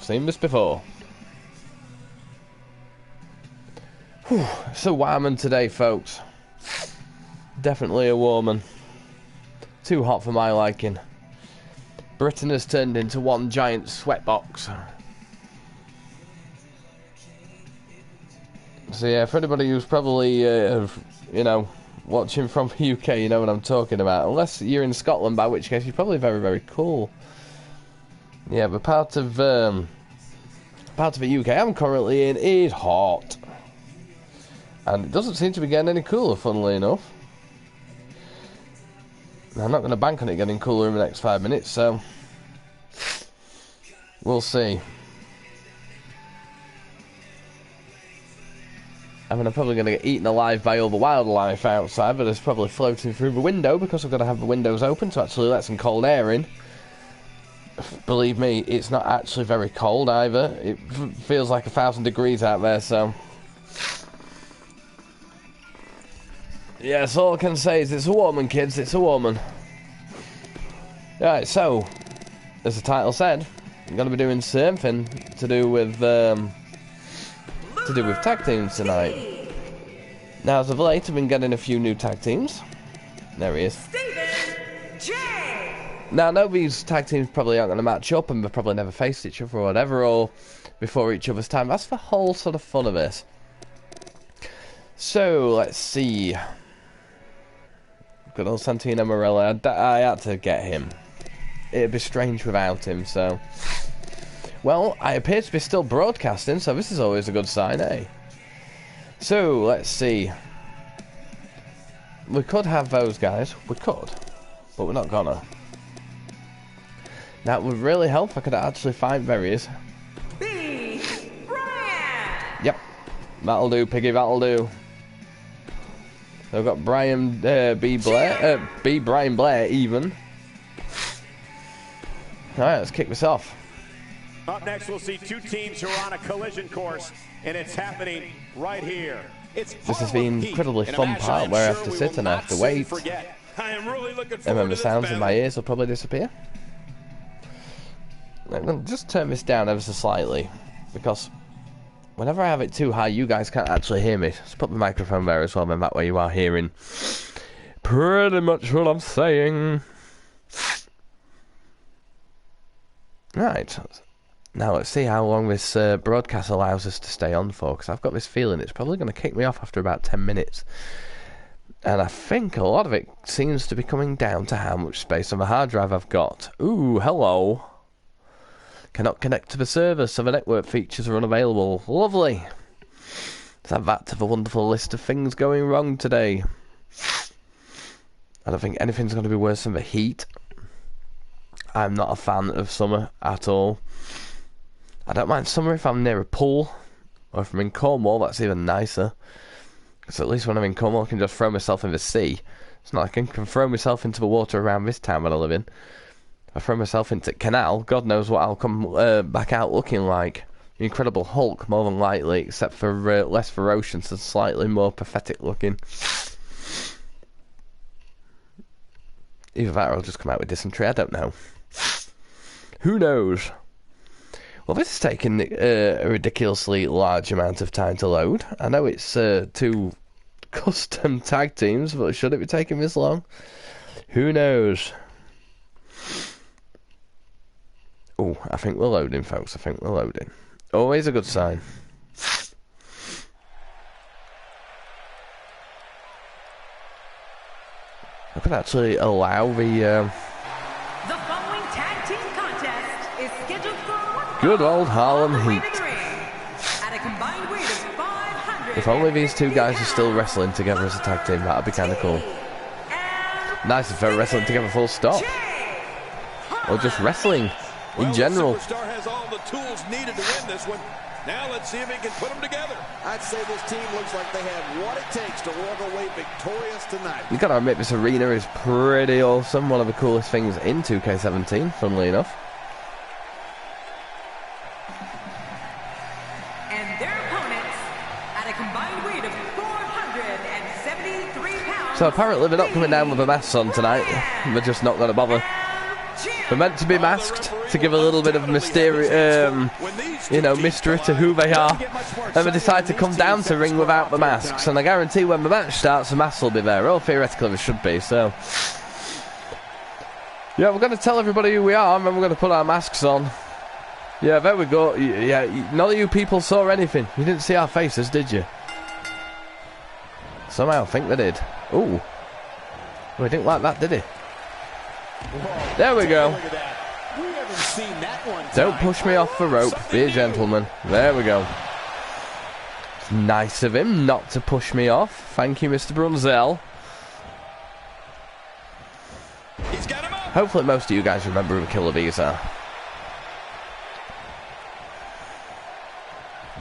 seen this before. Whew, it's a warm today, folks. Definitely a warm one. Too hot for my liking. Britain has turned into one giant sweatbox. So yeah, for anybody who's probably, you know, watching from the UK, you know what I'm talking about. Unless you're in Scotland, by which case you're probably very, very cool. Yeah, but part of the UK I'm currently in is hot. And it doesn't seem to be getting any cooler, funnily enough. I'm not going to bank on it getting cooler in the next 5 minutes, so we'll see. I mean, I'm probably going to get eaten alive by all the wildlife outside, but it's probably floating through the window because I've got to have the windows open to actually let some cold air in. Believe me, it's not actually very cold either. It feels like 1,000 degrees out there, so... Yes, all I can say is it's a woman, kids, it's a woman. Right, so, as the title said, I'm going to be doing something to do with tag teams tonight. Now, as of late, I've been getting a few new tag teams. There he is. Now, I know these tag teams probably aren't going to match up, and they've probably never faced each other or whatever, or before each other's time. That's the whole sort of fun of this. So, let's see. Good old Santino Marella. I had to get him. It'd be strange without him, so... Well, I appear to be still broadcasting, so this is always a good sign, eh? So, let's see. We could have those guys. We could. But we're not gonna. That would really help if I could actually find where he is. B. Brian! Yep. That'll do, Piggy, that'll do. So I've got Brian Brian Blair even. Alright, let's kick this off. Up next we'll see two teams who are on a collision course, and it's happening right here. This has been an incredibly fun part where I have to sit and I have to wait. And then the sounds in my ears will probably disappear. I'm going to just turn this down ever so slightly, because whenever I have it too high, you guys can't actually hear me. Just put the microphone there as well, then that way you are hearing pretty much what I'm saying. Right. Now let's see how long this broadcast allows us to stay on for, because I've got this feeling it's probably going to kick me off after about 10 minutes. And I think a lot of it seems to be coming down to how much space on the hard drive I've got. Ooh, hello. Cannot connect to the server, so the network features are unavailable. Lovely. Let's add that to the wonderful list of things going wrong today. I don't think anything's going to be worse than the heat. I'm not a fan of summer at all. I don't mind summer if I'm near a pool, or if I'm in Cornwall, that's even nicer. Because at least when I'm in Cornwall, I can just throw myself in the sea. It's not like I can throw myself into the water around this town that I live in. If I throw myself into canal, God knows what I'll come back out looking like. The Incredible Hulk, more than likely, except for less ferocious and slightly more pathetic looking. Either that or I'll just come out with dysentery, I don't know. Who knows? Well, this is taking a ridiculously large amount of time to load. I know it's two custom tag teams, but should it be taking this long? Who knows? Oh, I think we're loading, folks. I think we're loading. Always a good sign. I could actually allow the following tag team contest is scheduled for one good old Harlem Heat. at a combined weight of 500. If only these two guys are still wrestling together as a tag team, that'd be kind of cool. Nice if they're wrestling together full stop. Or just wrestling in general. The superstar has all the tools needed to win this one. Now let's see if he can put them together. I'd say this team looks like they have what it takes to walk away victorious tonight. You gotta admit, this arena is pretty awesome. One of the coolest things in 2K17, funnily enough. And their opponents at a combined weight of 473 pounds. So apparently they're not coming down with a mask on tonight. They're just not gonna bother. We're meant to be masked to give a little bit of mystery, you know, mystery to who they are. And they decide to come down to ring without the masks. And I guarantee when the match starts, the masks will be there. Or theoretically, they should be. So, yeah, we're going to tell everybody who we are, and then we're going to put our masks on. Yeah, there we go. Yeah, none of you people saw anything. You didn't see our faces, did you? Somehow I think they did. Ooh. Well, he didn't like that, did he? There we go. Don't push me off the rope. Be a gentleman. There we go. It's nice of him not to push me off. Thank you, Mr. Brunzell. Hopefully most of you guys remember who Killer Bees are.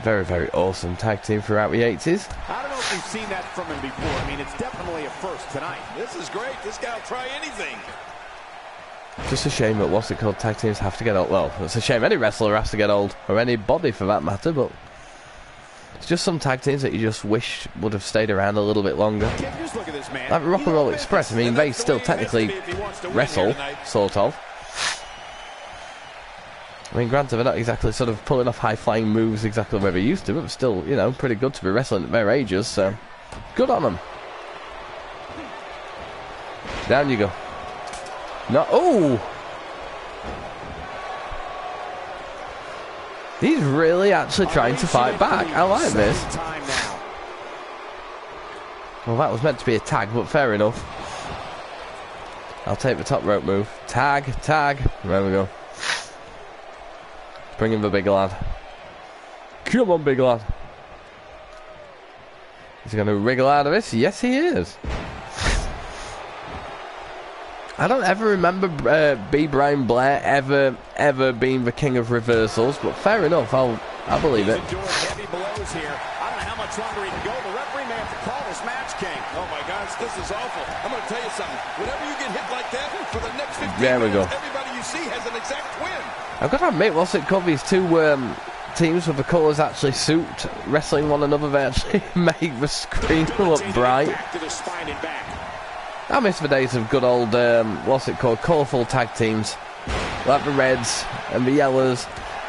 Very, very awesome tag team throughout the 80s. I don't know if we've seen that from him before. I mean, it's definitely a first tonight. This is great. This guy will try anything. Just a shame that what's it called, tag teams have to get old. Well, it's a shame any wrestler has to get old, or anybody for that matter, but it's just some tag teams that you just wish would have stayed around a little bit longer. Just look at this man. Like Rock and Roll Express, I mean, they still technically wrestle, sort of. I mean, granted, they're not exactly sort of pulling off high-flying moves exactly where they used to, but still, you know, pretty good to be wrestling at their ages, so good on them. Down you go. No, oh! He's really actually trying to fight back. I like this. Well, that was meant to be a tag, but fair enough. I'll take the top rope move. Tag, tag. There we go. Bring in the big lad. Come on, big lad. Is he going to wriggle out of this? Yes, he is. I don't ever remember B. Brian Blair ever being the king of reversals, but fair enough, I believe it. Heavy blows here. I don't know how much longer he can go. The referee may have to call this match, King. Oh my gosh, this is awful. I'm going to tell you something. Whenever you get hit like that, for the next 15 there we minutes, go. everybody you see has an exact twin. I've got to admit, what's it called? These two teams with the colours actually suit wrestling one another. They actually make the screen look bright. I miss the days of good old, what's it called, colourful tag teams, like the Reds and the Yellows,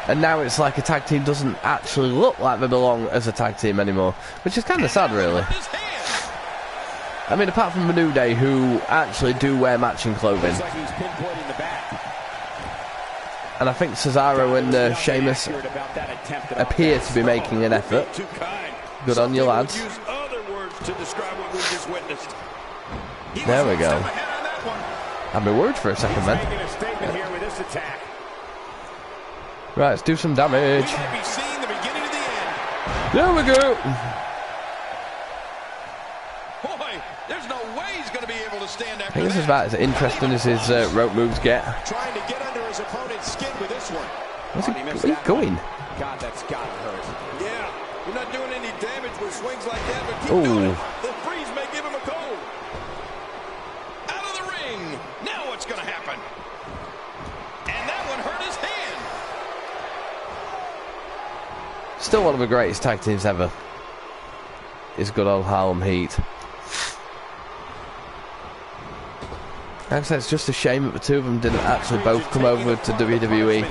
and now it's like a tag team doesn't actually look like they belong as a tag team anymore, which is kind of sad, really. I mean, apart from the New Day, who actually do wear matching clothing. And I think Cesaro and Sheamus appear to be making an effort. Good on you, lads. There we go. I've been worried for a second, man. Right, let's do some damage. There we go. I think this is about as interesting as his rope moves get. Trying to get under his opponent's skin with this one. Where's he going? God, that's gotta hurt. Yeah, you're not doing any damage with swings like that, but keep Ooh. doing it. The freeze may give him a cold. Out of the ring. Now what's going to happen? And that one hurt his hand. Still one of the greatest tag teams ever. Is good old Harlem Heat. Like I said, it's just a shame that the two of them didn't actually both come over to WWE.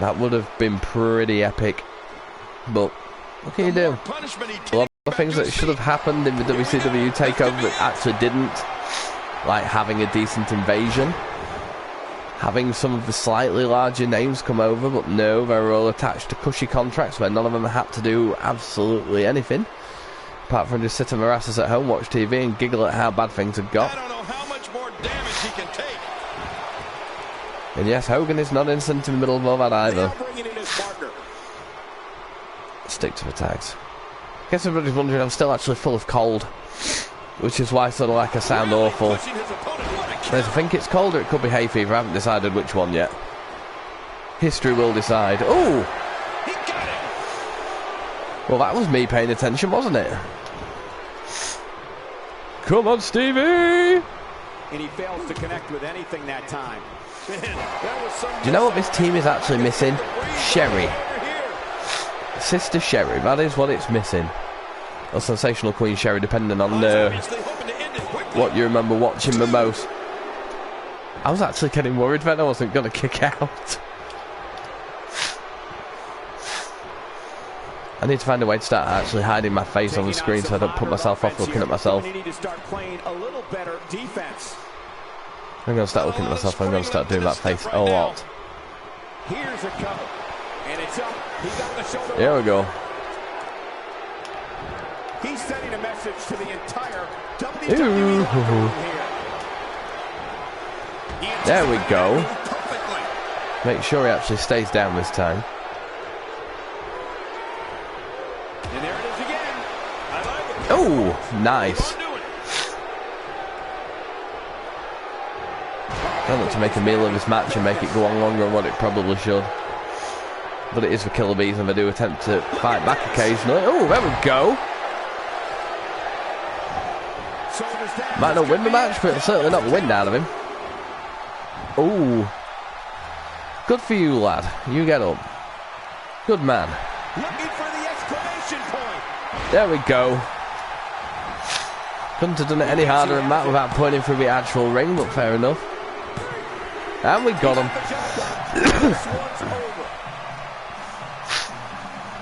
That would have been pretty epic. But what can you do? A lot of things that should have happened in the WCW takeover that actually didn't. Like having a decent invasion. Having some of the slightly larger names come over, but no, they were all attached to cushy contracts where none of them had to do absolutely anything. Apart from just sit on their asses at home, watch TV and giggle at how bad things had got. Damage he can take. And yes, Hogan is not innocent in the middle of all that either. Stick to the tags. I guess everybody's wondering I'm still actually full of cold, which is why sort of like I sound awful. I think it's cold or it could be hay fever. I haven't decided which one yet. History will decide. Oh! Well, that was me paying attention, wasn't it? Come on, Stevie! And he fails to connect with anything that time. Do you know what this team is actually missing? Sherry. Sister Sherry, that is what it's missing. Or Sensational Queen Sherry, depending on what you remember watching the most. I was actually getting worried then I wasn't going to kick out. I need to find a way to start actually hiding my face on the screen so I don't put myself off looking at myself. Need to start playing a little better defense. I'm going to start looking at myself. I'm going to start doing that face a lot. Here's a cover. And it's up. He got the shoulder. Here we go. He's sending a message to the entire WWE here. There we go. Make sure he actually stays down this time. And there it is again. I like it. Oh, nice. Try not to make a meal of this match and make it go on longer than what it probably should. But it is for Killer Bees and they do attempt to fight back occasionally. Oh, there we go. Might not win the match, but certainly not win out of him. Oh. Good for you, lad. You get up. Good man. Looking for the exclamation point. There we go. Couldn't have done it any harder than that without pointing through the actual ring, but fair enough. And we got him.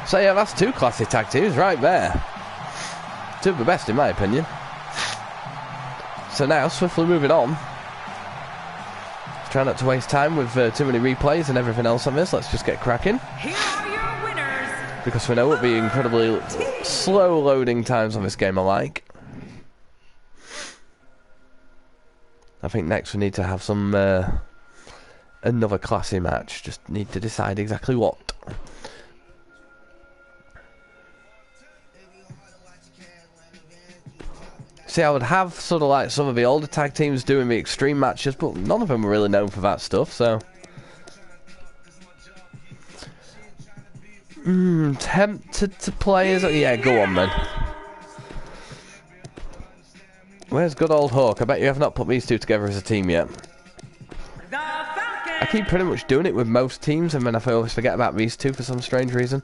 So yeah, that's two classic tag teams right there. Two of the best in my opinion. So now, swiftly moving on. Try not to waste time with too many replays and everything else on this. Let's just get cracking. Here are your winners. Because we know what the incredibly slow loading times on this game are like. I think next we need to have some another classy match. Just need to decide exactly what. See, I would have sort of like some of the older tag teams doing the extreme matches, but none of them were really known for that stuff, so... tempted to play as... Yeah, go on then. Where's good old Hawk? I bet you have not put these two together as a team yet. I keep pretty much doing it with most teams, and then I always forget about these two for some strange reason.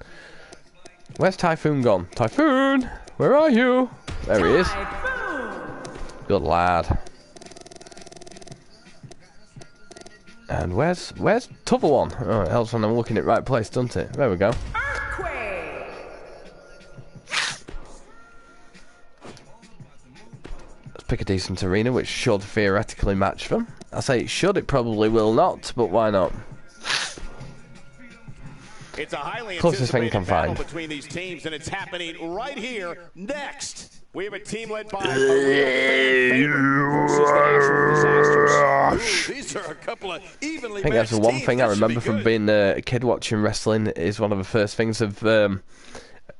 Where's Typhoon gone? Typhoon! Where are you? There he is. Good lad. And where's t'other one? Oh, it helps when I'm looking at the right place, doesn't it? There we go. Let's pick a decent arena which should theoretically match them. I say it should, it probably will not, but why not? It's a highly Closest thing can battle find. between these teams, and it's happening right here next. We have a team led by These are a couple of evenly I think that's the matched one teams. thing I That should remember be from good. being a kid watching wrestling is one of the first things of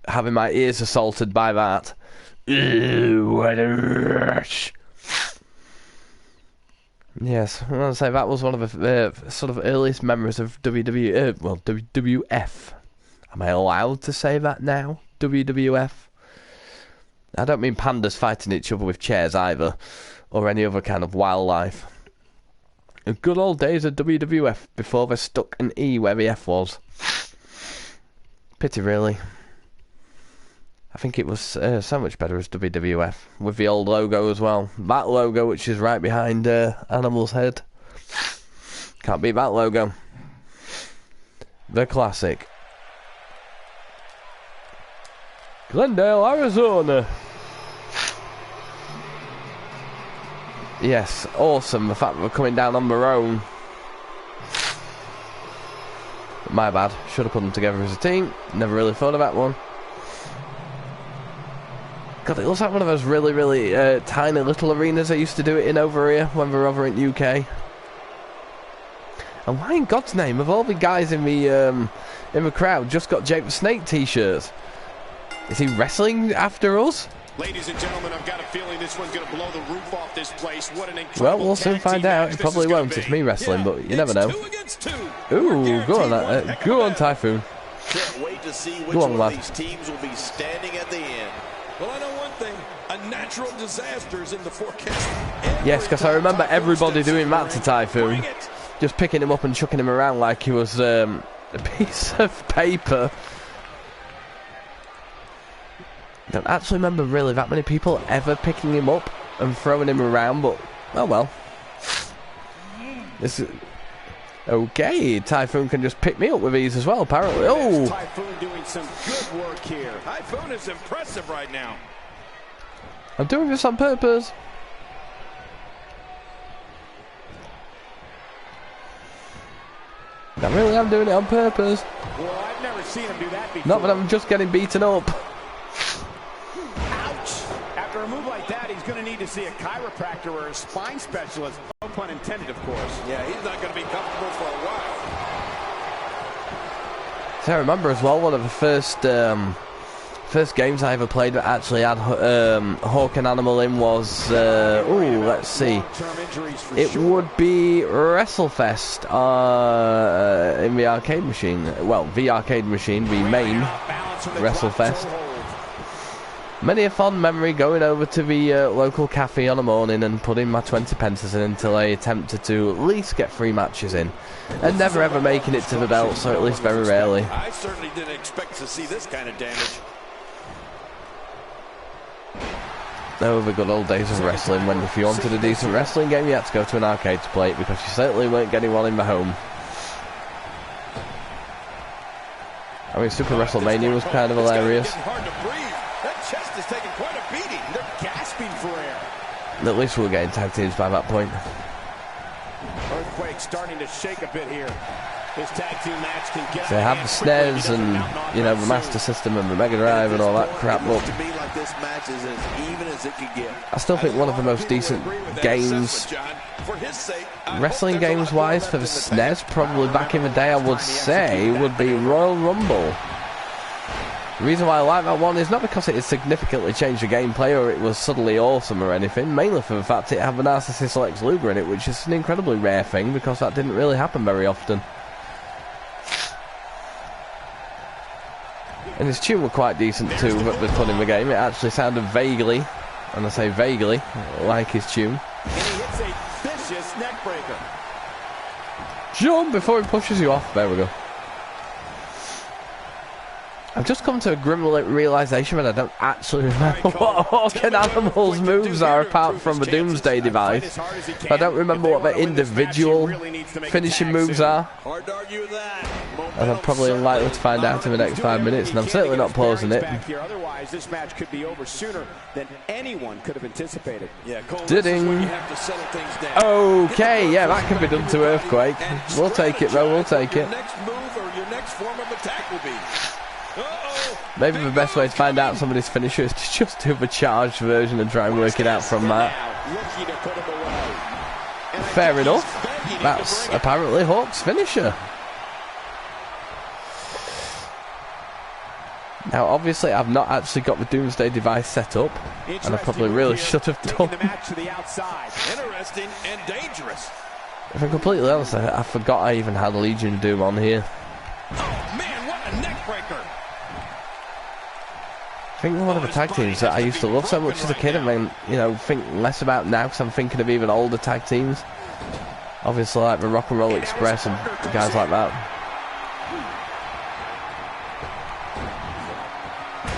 having my ears assaulted by that. Ew, what a rush. Yes, I want to say that was one of the sort of earliest memories of WWE, well, WWF. Am I allowed to say that now? WWF? I don't mean pandas fighting each other with chairs either, or any other kind of wildlife. The good old days of WWF before they stuck an E where the F was. Pity, really. I think it was so much better as WWF, with the old logo as well. That logo, which is right behind Animal's head. Can't beat that logo. The classic. Glendale, Arizona. Yes, awesome. The fact that we're coming down on their own. My bad. Should have put them together as a team. Never really thought of that one. God, it looks like one of those really, really tiny little arenas they used to do it in over here when we were over in UK. And why in God's name have all the guys in the crowd just got Jake the Snake t-shirts? Is he wrestling after us? Ladies and gentlemen, I've got a feeling this one's going to blow the roof off this place. What an incredible Well, we'll soon tag find team out. match It this probably is gonna won't. be. It's me wrestling, but you never know. 2 against 2. Ooh, go on, go on, Typhoon. Can't wait to see which Go on, one lad. of these teams will be standing at the end. Well, I know one thing. A natural disaster is in the forecast. Yes, because I remember everybody doing that to Typhoon. Bring it. Just picking him up and chucking him around like he was a piece of paper. Don't actually remember really that many people ever picking him up and throwing him around, but oh well. This is... Okay, Typhoon can just pick me up with ease as well, apparently. Oh! Typhoon doing some good work here. Typhoon is impressive right now. I'm doing this on purpose. I really am doing it on purpose. Well, I've never seen him do that before. Not that I'm just getting beaten up. Ouch! After a move like that, he's going to need to see a chiropractor or a spine specialist. No pun intended, of course. Yeah, he's not going to be comfortable for a while. So I remember as well, one of the first games I ever played that actually had Hawk and Animal in was, let's see. It would be WrestleFest in the arcade machine. Well, the arcade machine, the main WrestleFest. Many a fond memory going over to the local cafe on a morning and putting my 20 pences in until I attempted to at least get 3 matches in. And never ever making it to the belt, so at least very rarely. I certainly didn't expect to see this kind of damage. Oh, the good old days of wrestling, when if you wanted a decent wrestling game, you had to go to an arcade to play it, because you certainly weren't getting one in the home. I mean, Super WrestleMania was kind of hilarious. Hard to breathe. That chest is taking quite a beating. They're gasping for air. At least we were getting tag teams by that point. Earthquake starting to shake a bit here. This tag team match can get. They have the SNES and, you know, the Master System and the Mega Drive and all that crap. Look, I still think one of the most decent games, wrestling games wise, for the SNES, probably back in the day, I would say, would be Royal Rumble. The reason why I like that one is not because it has significantly changed the gameplay or it was suddenly awesome or anything, mainly for the fact it had the Narcissist Lex Luger in it, which is an incredibly rare thing because that didn't really happen very often. And his tune was quite decent too that they put in the game. It actually sounded vaguely, and I say vaguely, like his tune. And he hits a vicious neck breaker. Jump before he pushes you off. There we go. I've just come to a grim realisation that I don't actually remember what Hawk and Animal's moves are apart from the Doomsday device. I don't remember what their individual finishing moves are. Hard to argue with that. And I'm probably unlikely to find out in the next 5 minutes, and I'm certainly not pausing it. Otherwise, this match could be over sooner than anyone could have anticipated. Yeah, Cole, Ding. you have to settle things down. Okay, yeah, that can be done to Earthquake. We'll take it, though, we'll take it. Your next move or your next form of attack will be. Maybe the best way to find out somebody's finisher is to just do the charged version and try and work it out from that. Fair enough. That's apparently Hawk's finisher. Now, obviously, I've not actually got the Doomsday device set up, and I probably really should have done. Interesting and dangerous. If I'm completely honest, I forgot I even had Legion Doom on here. Oh man, what a neck breaker! I think one of the tag teams that I used to love so much as a kid, and then, you know, think less about now because I'm thinking of even older tag teams. Obviously, like the Rock and Roll Express and guys like that.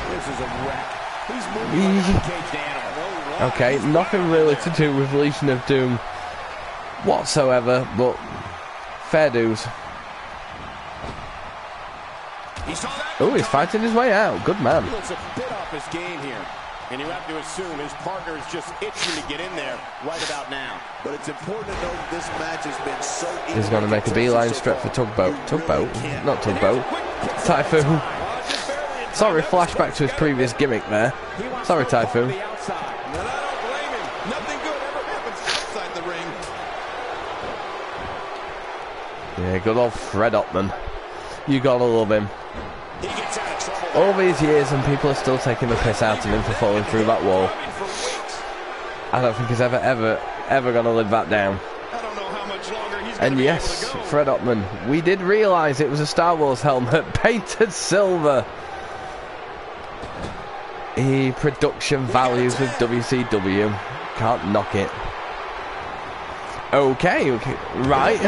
This is a wreck. He's moving like a caged animal. Okay, nothing really to do with Legion of Doom whatsoever, but fair dues. Oh, he's fighting his way out. Good man. He looks a bit off his game here. And you have to assume his partner is just itching to get in there right about now. But it's important to note this match has been so easy. He's going to make a beeline straight for Tugboat. Tugboat? Not Tugboat. Typhoon. Sorry, flashback to his previous gimmick there. Sorry, Typhoon. Yeah, good old Fred Ottman. You gotta love him. All these years and people are still taking the piss out of him for falling through that wall. I don't think he's ever gonna live that down. And yes, Fred Ottman, we did realise it was a Star Wars helmet, painted silver. Production values with WCW. Can't knock it. Okay, right.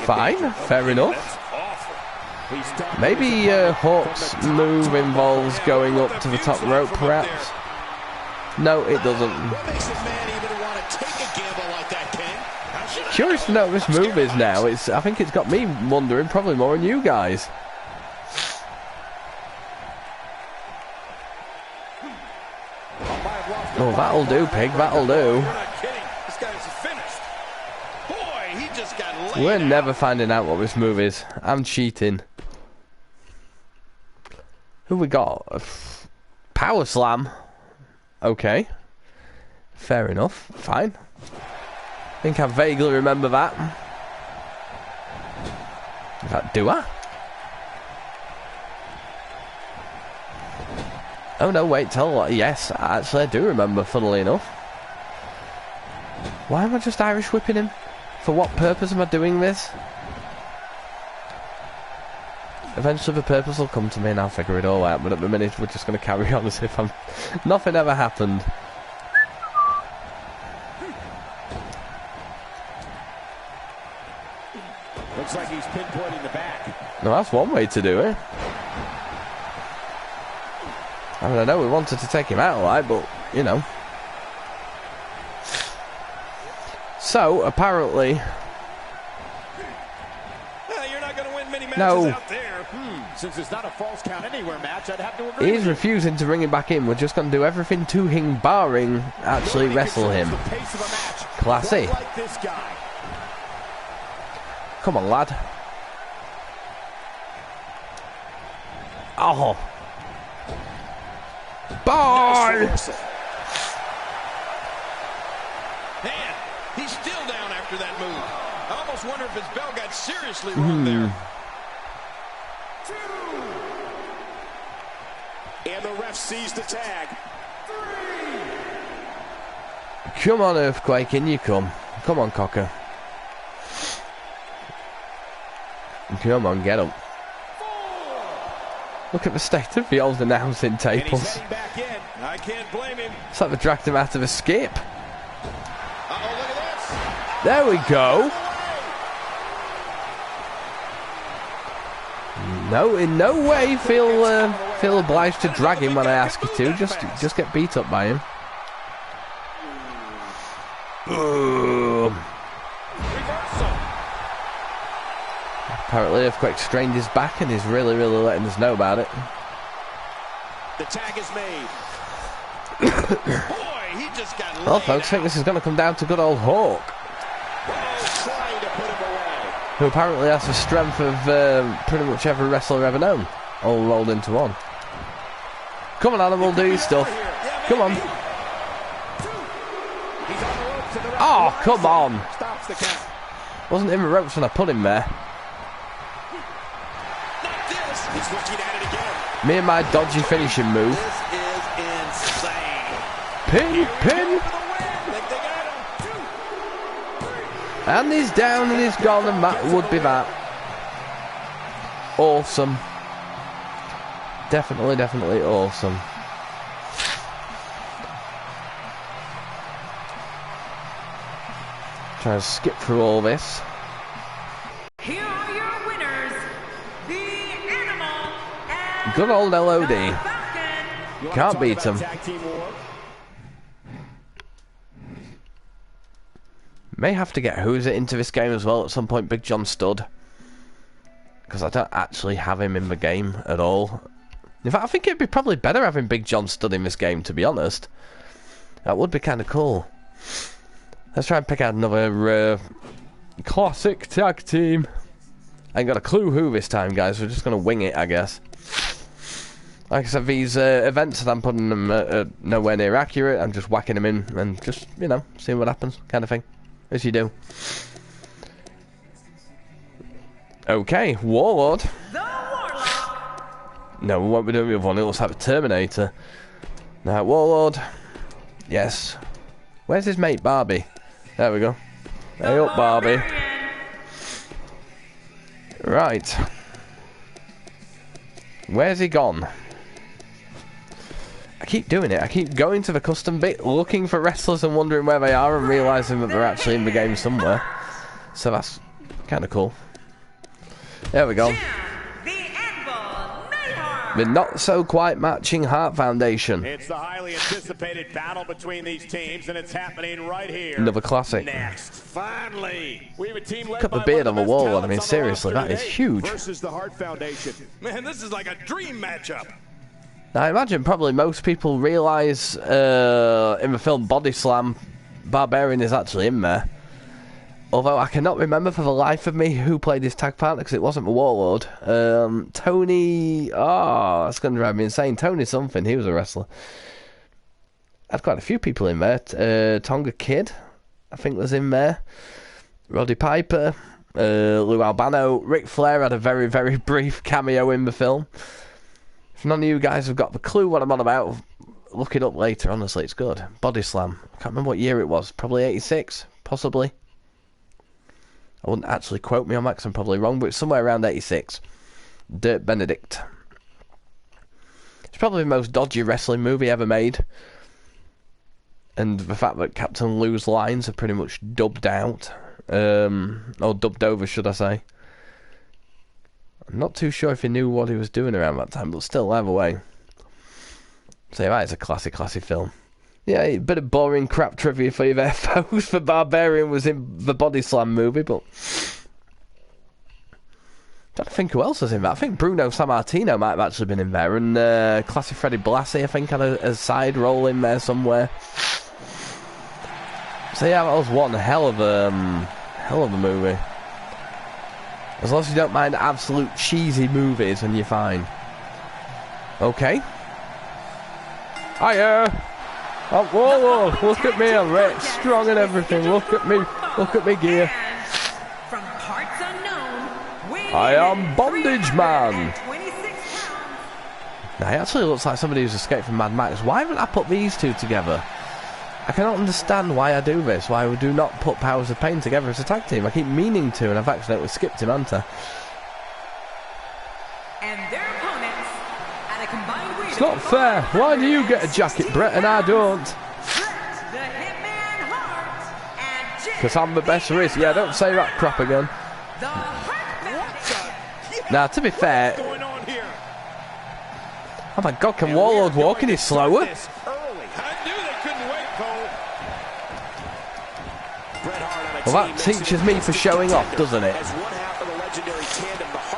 Fine, fair enough. Maybe Hawk's move involves going up to the top rope, perhaps. No, it doesn't. Curious to know what this move is now. I think it's got me wondering probably more than you guys. Oh, that'll do, pig. That'll do. You're not kidding. This guy's finished. Boy, he just got laid We're out. never finding out what this move is. I'm cheating. Who we got? Power slam. Okay. Fair enough. Fine. I think I vaguely remember that. In fact, do I? Oh no, wait, yes, actually I do remember, funnily enough. Why am I just Irish whipping him? For what purpose am I doing this? Eventually the purpose will come to me and I'll figure it all out, but at the minute we're just going to carry on as if nothing ever happened. Looks like he's pinpointing the back. No, that's one way to do it. I mean, I know we wanted to take him out, right, but, you know. So, apparently... You're not going to win many matches No. out there. Since it's not a false count anywhere match, I'd have to agree. He's refusing to bring him back in. We're just going to do everything to him, barring actually wrestle him. The pace of a match. Classy. Quite like this guy. Come on, lad. Oh. Ball! Man, he's still down after that move. I almost wonder if his bell got seriously wrong there. And the ref sees the tag. Come on, Earthquake, in you come. Come on, Cocker. Come on, get him. Look at the state of the old announcing And tables. he's heading back in. I can't blame him. It's like they dragged him out of a skip. Uh-oh, look at this. There we go. No, in no way feel obliged to drag him when I ask you to. Just get beat up by him. Ugh. Apparently Earthquake strained his back and he's really letting us know about it. The tag is made. Boy, he just got laid Well, folks, I think out. this is going to come down to good old Hawk, Trying to put him away. who apparently has the strength of pretty much every wrestler ever known, all rolled into one. Come on, Animal, do your stuff. Come on. He's on the ropes and the ref Oh, come on. stops the count. Wasn't in the ropes when I put him there. Not this. He's looking at it again. Me and my dodgy finishing move. This is insane. Pin. For the win. Think they got him. And he's down and he's gone, and that would be that. Awesome. Definitely awesome. Try to skip through all this. Here are your winners, the Animal and Good old the LOD. Falcon. You wanna Can't talk beat about him. Tag team war? May have to get Who's It into this game as well at some point, Big John Studd. Because I don't actually have him in the game at all. In fact, I think it'd be probably better having Big John Studd in this game, to be honest. That would be kind of cool. Let's try and pick out another classic tag team. I ain't got a clue who this time, guys. We're just going to wing it, I guess. Like I said, these events that I'm putting them nowhere near accurate. I'm just whacking them in and just, you know, seeing what happens, kind of thing. As you do. Okay, Warlord. The Warlock. No, we won't be doing the other one. It looks like a Terminator. Now, Warlord. Yes. Where's his mate, Barbie? There we go. Hey up, Barbie. Barbarian. Right. Where's he gone? I keep doing it. I keep going to the custom bit, looking for wrestlers and wondering where they are and realising that they're actually in the game somewhere. So that's kind of cool. There we go. Jim, the Anvil Neidhart. The not so quite matching Heart Foundation. It's the highly anticipated battle between these teams, and it's happening right here. Another classic. Next, finally, we have a team led Cut the by beard one on of the wall. I best mean, talents on the seriously, roster that is today huge. versus the Heart Foundation. Man, this is like a dream matchup. Now, I imagine probably most people realise in the film Body Slam, Barbarian is actually in there. Although I cannot remember for the life of me who played his tag partner because it wasn't the Warlord. Tony... Oh, that's going to drive me insane. Tony something, he was a wrestler. Had quite a few people in there. Tonga Kid, I think, was in there. Roddy Piper, Lou Albano. Ric Flair had a very, very brief cameo in the film. If none of you guys have got the clue what I'm on about, look it up later. Honestly, it's good. Body Slam. I can't remember what year it was. Probably 86, possibly. I wouldn't actually quote me on that because I'm probably wrong, but it's somewhere around 86. Dirt Benedict. It's probably the most dodgy wrestling movie ever made. And the fact that Captain Lou's lines are pretty much dubbed out. Or dubbed over, should I say. I'm not too sure if he knew what he was doing around that time, but still, either way. So, that is a classic film. Yeah, a bit of boring crap trivia for you there, folks. The Barbarian was in the Body Slam movie, but... I don't think who else was in that. I think Bruno Sammartino might have actually been in there, and classic Freddie Blassie, I think, had a side role in there somewhere. So yeah, that was one hell of a movie. As long as you don't mind absolute cheesy movies, then you're fine. Okay. Hiya! Oh, whoa, whoa, look at me, I'm rich, strong and everything, look at me gear. From parts unknown, I am Bondage Man. Now, he actually looks like somebody who's escaped from Mad Max. Why haven't I put these two together? I cannot understand why I do this, why I do not put Powers of Pain together as a tag team. I keep meaning to, and I've accidentally skipped him, haven't I? And their opponents at a combined weight. It's not fair. Why do you get a jacket, Brett, and I don't? Because I'm the best there is. Yeah, don't say that crap again. Now, to be fair... Oh my god, can Warlord walk any slower? Well, that teaches me for showing off, doesn't it?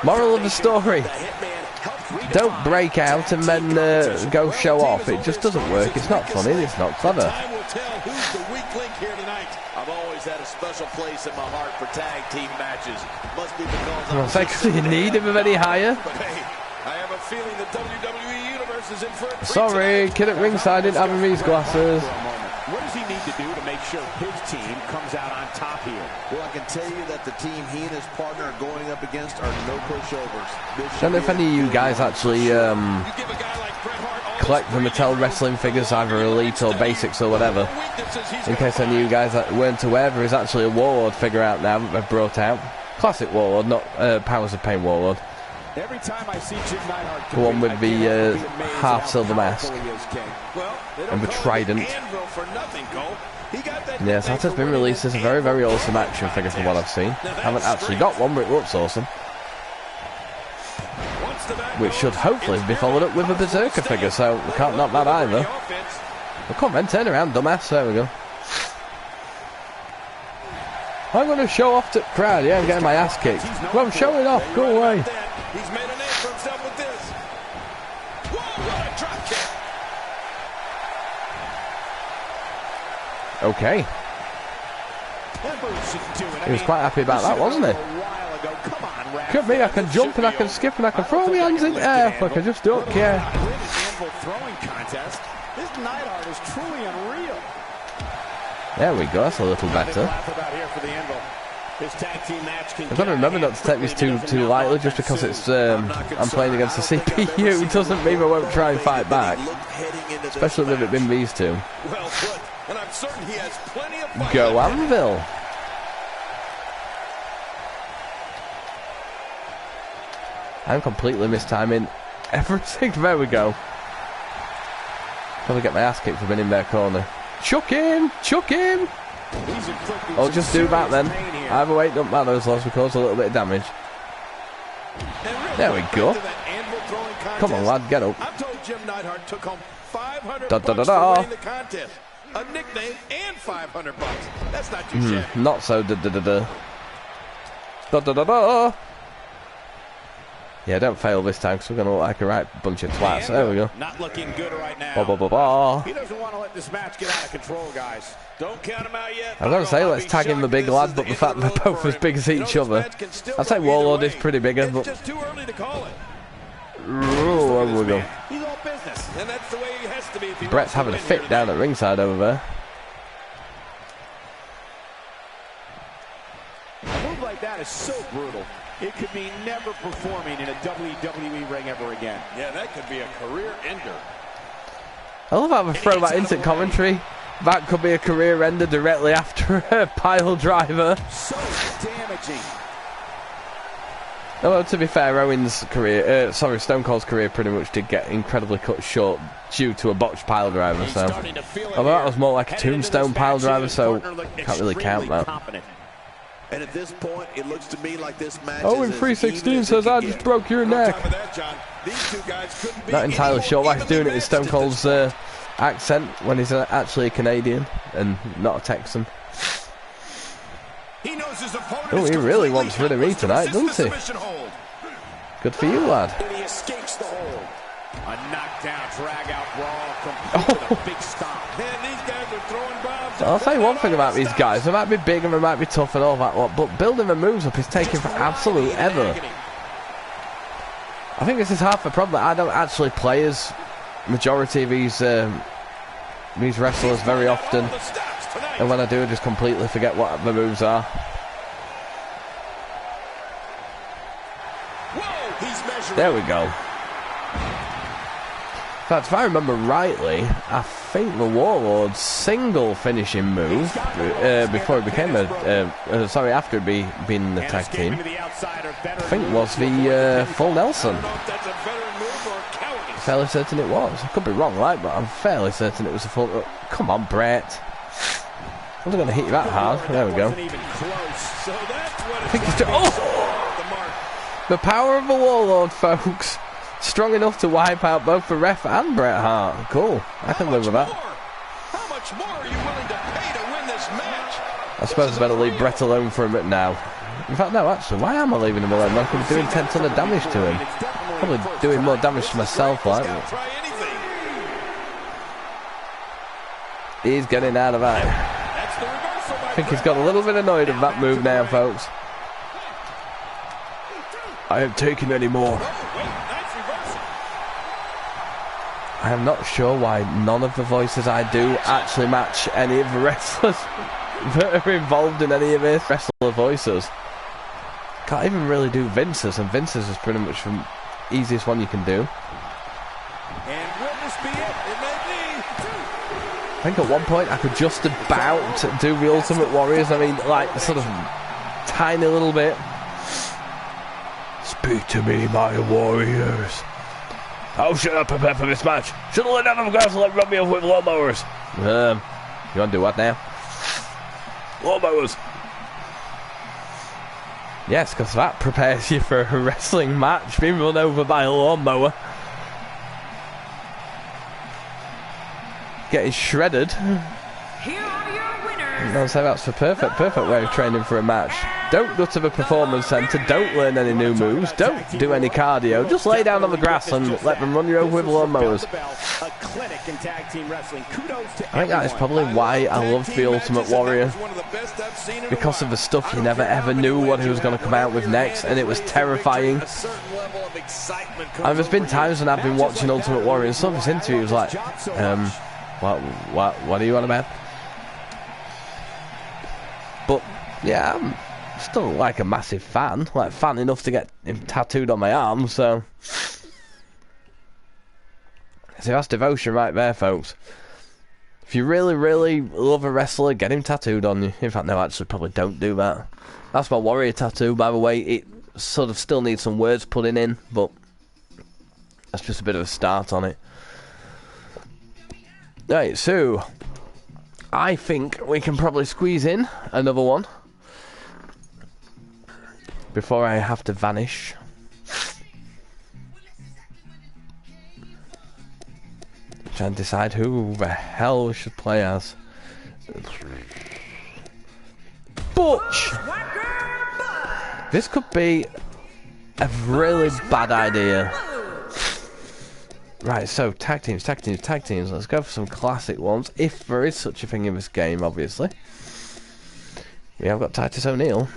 Moral of the story. Don't break out and then go show off. It just doesn't work. It's not funny. It's not clever. I've always had a special place in my heart for tag team matches. Must be because do you need him any higher? I have a feeling the WWE Universe is in for a treat. Sorry, kid at ringside didn't have these glasses. What does he need to do to make sure his team comes out on top here? Well, I can tell you that the team he and his partner are going up against are no pushovers. I don't know if any of you guys actually collect the Mattel wrestling figures, either Elite or Basics or whatever. In case any of you guys that weren't aware, there is actually a Warlord figure out now that they've brought out. Classic Warlord, not Powers of Pain Warlord. Every time I see Jim Neidhart, The one with the half silver mask and the trident. Yes, that has been released as a very, very awesome action figure from what I've seen. I haven't actually got one, but it looks awesome. Which should hopefully be followed up with a Berserker figure, so we can't knock that either. Well, come on, turn around, dumbass. There we go. I'm going to show off to the crowd. Yeah, I'm getting my ass kicked. Well, I'm showing off. Go away. He's made a name for himself with this. Whoa, what a drop kick. Okay. He was quite happy about that, wasn't he? Look at me, I can jump and I can skip and I can throw my hands in the air like I just don't care. There we go, that's a little better. I've got to remember not to take this too lightly just because it's I'm playing against the CPU. It doesn't mean I won't try and fight back. Especially with it being these two. Go Anvil! I'm completely mistiming everything. There we go. Probably get my ass kicked for being in their corner. Chuck him! Chuck him! I'll just do that then. Either way, it don't matter as long as we cause a little bit of damage. There we go. Come on, lad, get up. I'm told Jim Neidhart took home 500 Da, da, da, bucks da. for winning the contest. A nickname and 500 bucks. That's not too shabby. Not so da da da da. Da da da da. Yeah, don't fail this time because we're going to look like a right bunch of twats. There we go. Not looking good right now. Ba, ba, ba, ba. He doesn't want to let this match get out of control, guys. Don't count him out yet. I was going to say let's tag in the big lad, but the fact they're both as big as each other. I'd say Warlord is pretty bigger, but... It's just too early to call it. Oh, there we go. He's all business. And that's the way he has to be if he Brett's wants to having a win here fit down tonight. at ringside over there. A move like that is so brutal. It could mean never performing in a WWE ring ever again. Yeah, that could be a career ender. I love how they throw that into commentary. That could be a career ender directly after a pile driver. So damaging. Although, to be fair, Owen's career, Stone Cold's career pretty much did get incredibly cut short due to a botched pile driver, so... Although that was more like a tombstone pile driver, so can't really count that. And at this point, it looks to me like this match Owen is as 316 even says, as it I can just get. broke your And on neck. top of that, John, these two guys couldn't be Not entirely any sure more why he's doing it in evenly Stone matched at Cold's this accent when he's actually a Canadian and not a Texan. He knows his opponent Oh, is he really completely wants rid of me helpless to tonight, resist doesn't the he? submission hold. Good for you, lad. And he escapes the hold. A knockdown, drag-out brawl, complete with a big stomp. Man, these guys are throwing bombs. I'll say one thing about these guys. They might be big and they might be tough and all that lot, but building the moves up is taking for absolute ever. I think this is half the problem. I don't actually play as majority of these wrestlers very often. And when I do, I just completely forget what the moves are. Whoa, he's measuring. There we go. In fact, if I remember rightly, I think the Warlord's single finishing move before he became after being in the tag team, I think was the full Nelson. Fairly certain it was. I could be wrong, right? But I'm fairly certain it was a full. Come on, Brett. I wasn't going to hit you that hard. There we go. I think he's the power of the Warlord, folks. Strong enough to wipe out both the ref and Bret Hart. Cool. I can live with that. How much more are you willing to pay to win this match? I suppose I better leave Bret alone for a bit now. In fact, no, actually, why am I leaving him alone? I'm doing 10 ton of damage to him. Probably doing more damage to myself, like. He's getting out of that. I think he's got a little bit annoyed of that move now, folks. I ain't taking any more. I am not sure why none of the voices I do actually match any of the wrestlers that are involved in any of this wrestler voices. Can't even really do Vince's, and Vince's is pretty much the easiest one you can do. And will this be it? It may be. I think at one point I could just about do the Ultimate Warriors. I mean, like, sort of tiny little bit. Speak to me, my warriors. Oh, should I prepare for this match? Should I let down the guys like run me off with lawnmowers? You want to do what now? Lawnmowers. Yes, because that prepares you for a wrestling match, being run over by a lawnmower. Getting shredded. Here are your winners. I'll say that's the perfect way of training for a match. Don't go to the performance centre, don't learn any new moves, don't do any cardio, just lay down on the grass and let them run you over with lawnmowers. I think that is probably why I loved the Ultimate Warrior. Because of the stuff you never ever knew what he was going to come out with next, and it was terrifying. And there's been times when I've been watching Ultimate Warrior and some of his interviews like, what are you on about? But yeah, I'm still like a massive fan, like fan enough to get him tattooed on my arm, so that's devotion right there, folks. If you really, really love a wrestler, get him tattooed on you. In fact, no, actually, probably don't do that. That's my Warrior tattoo, by the way. It sort of still needs some words putting in, but that's just a bit of a start on it. Right, so I think we can probably squeeze in another one before I have to vanish. Trying to decide who the hell we should play as. Butch! This could be a really bad idea. Right, so tag teams. Let's go for some classic ones, if there is such a thing in this game, obviously. We have got Titus O'Neil.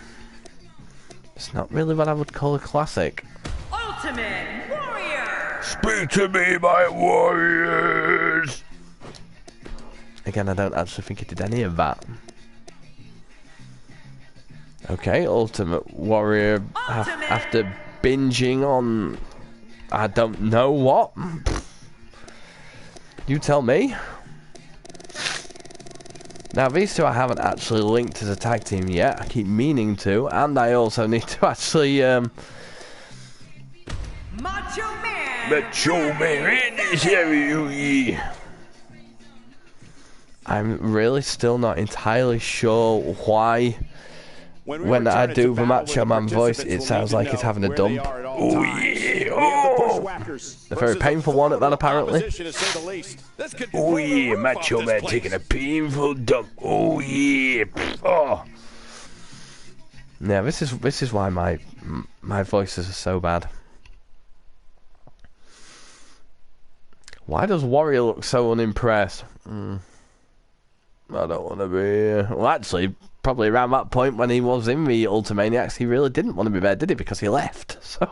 It's not really what I would call a classic. Ultimate Warrior! Speak to me, my warriors! Again, I don't actually think he did any of that. Okay, Ultimate Warrior after binging on I don't know what. You tell me. Now these two I haven't actually linked as a tag team yet. I keep meaning to, and I also need to actually Macho Man in this area. I'm really still not entirely sure why when I do the Macho Man voice it sounds like it's having a dump. Oh yeah, oh! A very painful one at that apparently. Oh yeah, Macho Man taking a painful dump. Oh yeah, oh. Yeah, this is why my voices are so bad. Why does Warrior look so unimpressed? I don't want to be here. Well, actually, probably around that point when he was in the Ultimaniacs, he really didn't want to be there, did he? Because he left. So,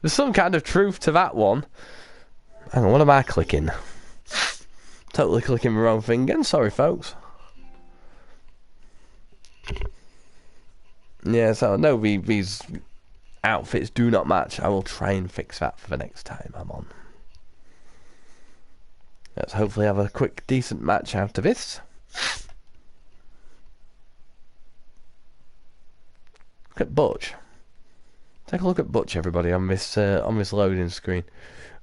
there's some kind of truth to that one. Hang on, what am I clicking? Totally clicking the wrong thing again. Sorry, folks. Yeah, so no, these outfits do not match. I will try and fix that for the next time I'm on. Let's hopefully have a quick, decent match out of this. Look at Butch. Take a look at Butch, everybody, on this loading screen.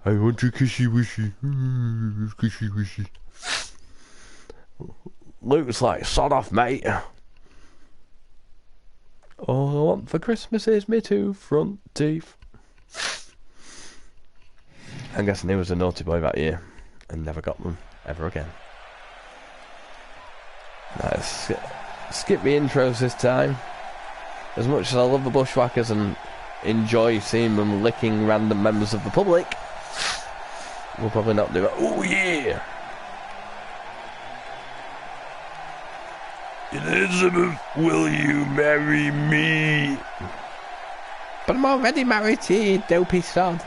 I want to kissy wishy, kissy wishy. Looks like sod off, mate. All I want for Christmas is me 2 front teeth. I'm guessing he was a naughty boy that year and never got them ever again. Let's skip the intros this time. As much as I love the Bushwhackers and enjoy seeing them licking random members of the public, we'll probably not do it. Oh yeah! Elizabeth, will you marry me? But I'm already married to you, dopey sod.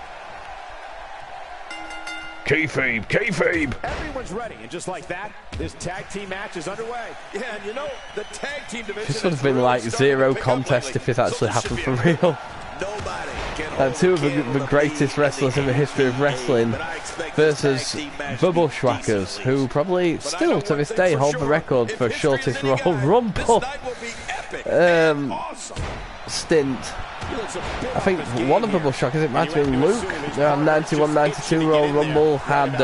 Kayfabe, kayfabe! Everyone's ready, and just like that, this tag team match is underway. Yeah, and you know, the tag team division this would have been like zero contest if it actually happened for real. Two of the greatest wrestlers in the history of wrestling versus the Bushwhackers, who probably still to this day hold the record for shortest Royal Rumble stint. I think one of the Bushwhackers, it might have been Luke, 91-92 Royal Rumble, had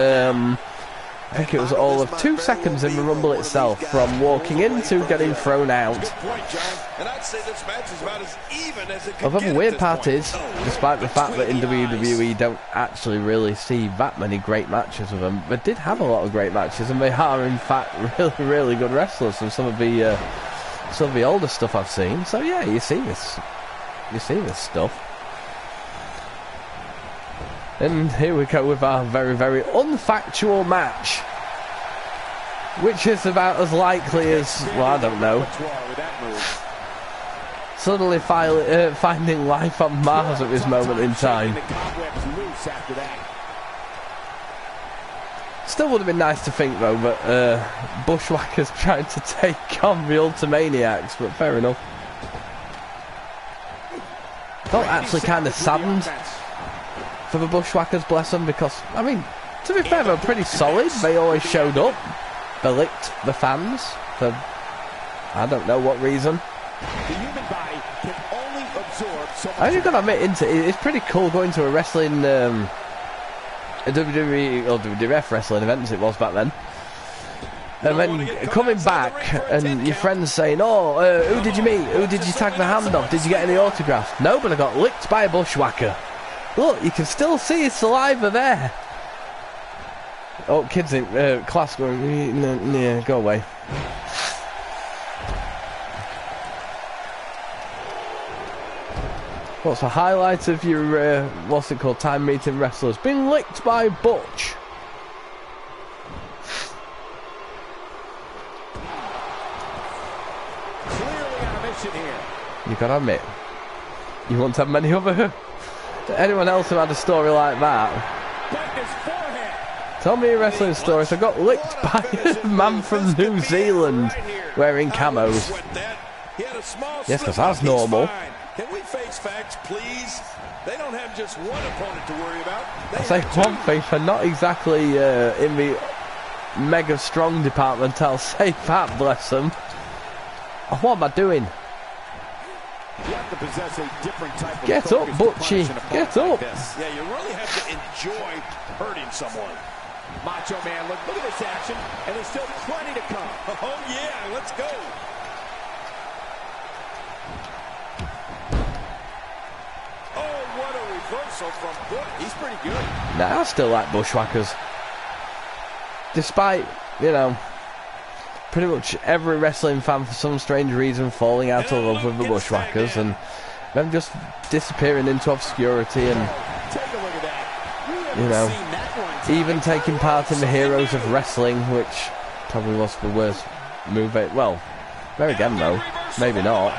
I think it was all of 2 seconds in the Rumble itself from walking in to getting thrown out. Although the weird part is, despite the fact that in WWE don't actually really see that many great matches with them, they did have a lot of great matches, and they are in fact really, really good wrestlers from some of the older stuff I've seen. So yeah, you see this stuff. And here we go with our very, very unfactual match, which is about as likely as, well, I don't know, suddenly finding life on Mars at this moment in time. Still would have been nice to think, though, that Bushwhackers trying to take on the Ultimaniacs, but fair enough. Felt actually kind of saddened for the Bushwhackers, bless them, because, I mean, to be fair, they were pretty solid. They always showed up. They licked the fans for I don't know what reason. The human body can only absorb so much. I just gotta admit, it's pretty cool going to a wrestling, a WWE or WWF wrestling event as it was back then. And then coming back and your friends saying, oh, who did you meet? Who did you tag the hand of? Did you get any autographs? No, but I got licked by a Bushwhacker. Look, you can still see his saliva there. Oh, kids in class going, yeah, go away. What's the highlight of your, what's it called, time meeting wrestlers? Been licked by Butch. Clearly on a mission here. You gotta admit, you won't have many other, anyone else who had a story like that. Tell me a wrestling story. So I got licked by a man from New Zealand wearing camos. Yes, because that's normal. Can we face facts, please? They don't have just one opponent to worry about. I say one thing, they're not exactly in the mega strong department, I'll say that, bless them. Oh, what am I doing? You have to possess a different type of Get up, Butchie. Get up. Yeah, you really have to enjoy hurting someone. Macho Man, look at this action, and there's still plenty to come. Oh, yeah, let's go. Oh, what a reversal from Butch. He's pretty good. Nah, I still like Bushwhackers. Despite, you know, pretty much every wrestling fan for some strange reason falling out of love with the Bushwhackers and them just disappearing into obscurity and, Take a look at that. you know, Seen that one. even taking part in the Heroes of Wrestling, which probably was the worst move. Well, there again though, maybe not.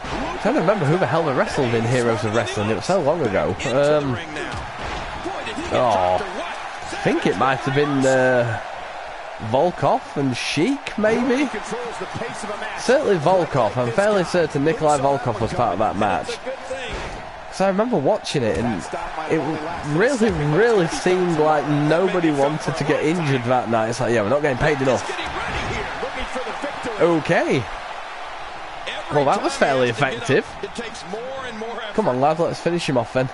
I don't remember who the hell they wrestled in Heroes of Wrestling. It was so long ago. I think it might have been Volkov and Sheik, maybe. Certainly Volkov. I'm fairly certain Nikolai Volkov was part of that match. So I remember watching it, and it really seemed like nobody wanted to get injured that night. It's like, yeah, we're not getting paid enough. Okay. Well, that was fairly effective. Come on, lad, let's finish him off then.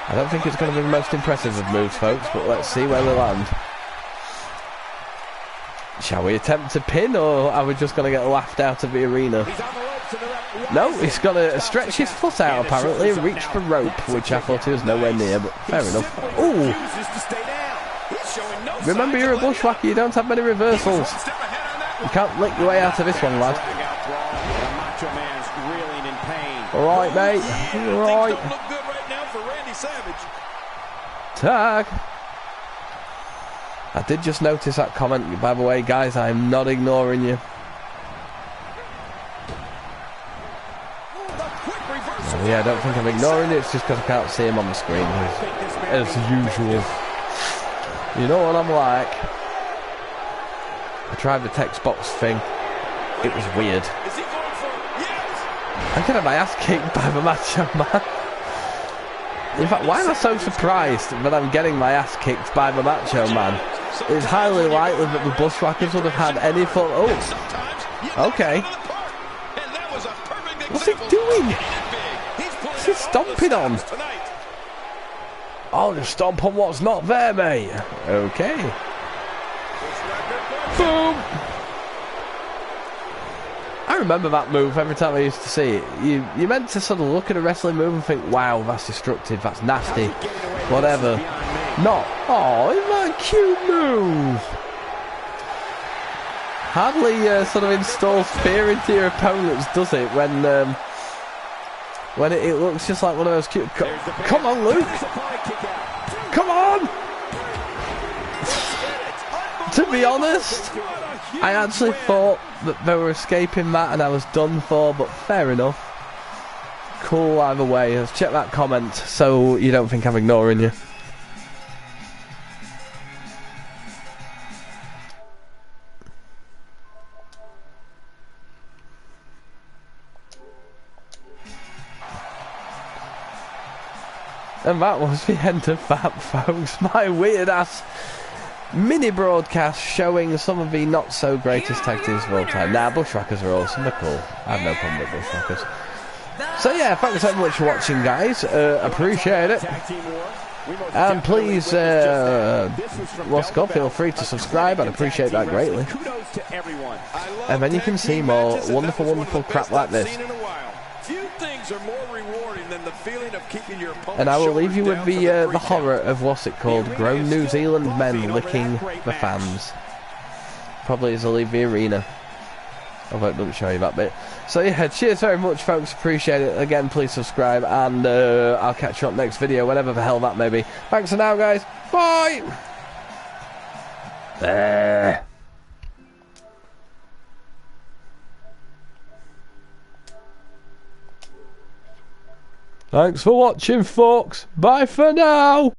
I don't think it's going to be the most impressive of moves, folks, but let's see where they land. Shall we attempt to pin, or are we just going to get laughed out of the arena? No, he's got to stretch his foot out apparently and reach for rope, which I thought he was nowhere near, but fair enough. Ooh! Remember, you're a bushwhacker, you don't have many reversals. You can't lick your way out of this one, lad. Alright, mate. Alright. Tag. I did just notice that comment, by the way, guys. I'm not ignoring you. Yeah, I don't think I'm ignoring it. It's just because I can't see him on the screen, as usual. You know what I'm like. I tried the text box thing. It was weird. I'm getting my ass kicked by the Macho Man. In fact, why am I so surprised that I'm getting my ass kicked by the Macho Man? It's highly likely that the Bushwhackers would have had any fun. Oh, okay. What's he doing? What's he stomping on? I'll just stomp on what's not there, mate. Okay. Boom. I remember that move every time I used to see it. You meant to sort of look at a wrestling move and think, wow, that's destructive, that's nasty, whatever. Not, oh, isn't that a cute move? Hardly sort of installs fear into your opponents, does it? When it looks just like one of those cute. Come on, Luke! Come on! To be honest, I actually thought that they were escaping that and I was done for, but fair enough. Cool either way. Let's check that comment so you don't think I'm ignoring you. And that was the end of that, folks. My weird ass mini broadcast showing some of the not so greatest tag teams of all time. Nah, Bushwhackers are awesome, they're cool. I have no problem with Bushwhackers. So yeah, thanks so much for watching, guys. Appreciate it. And please, feel free to subscribe, I'd appreciate that greatly. And then you can see more wonderful, wonderful crap like this. Few things are more rewarding than the feeling of keeping your opponent. And I will leave you with the horror of what's it called? Grown New Zealand men licking the fans. Probably as I leave the arena. Although it doesn't show you that bit. So yeah, cheers very much folks, appreciate it. Again, please subscribe and I'll catch you up next video, whatever the hell that may be. Thanks for now guys, bye! Thanks for watching folks, bye for now!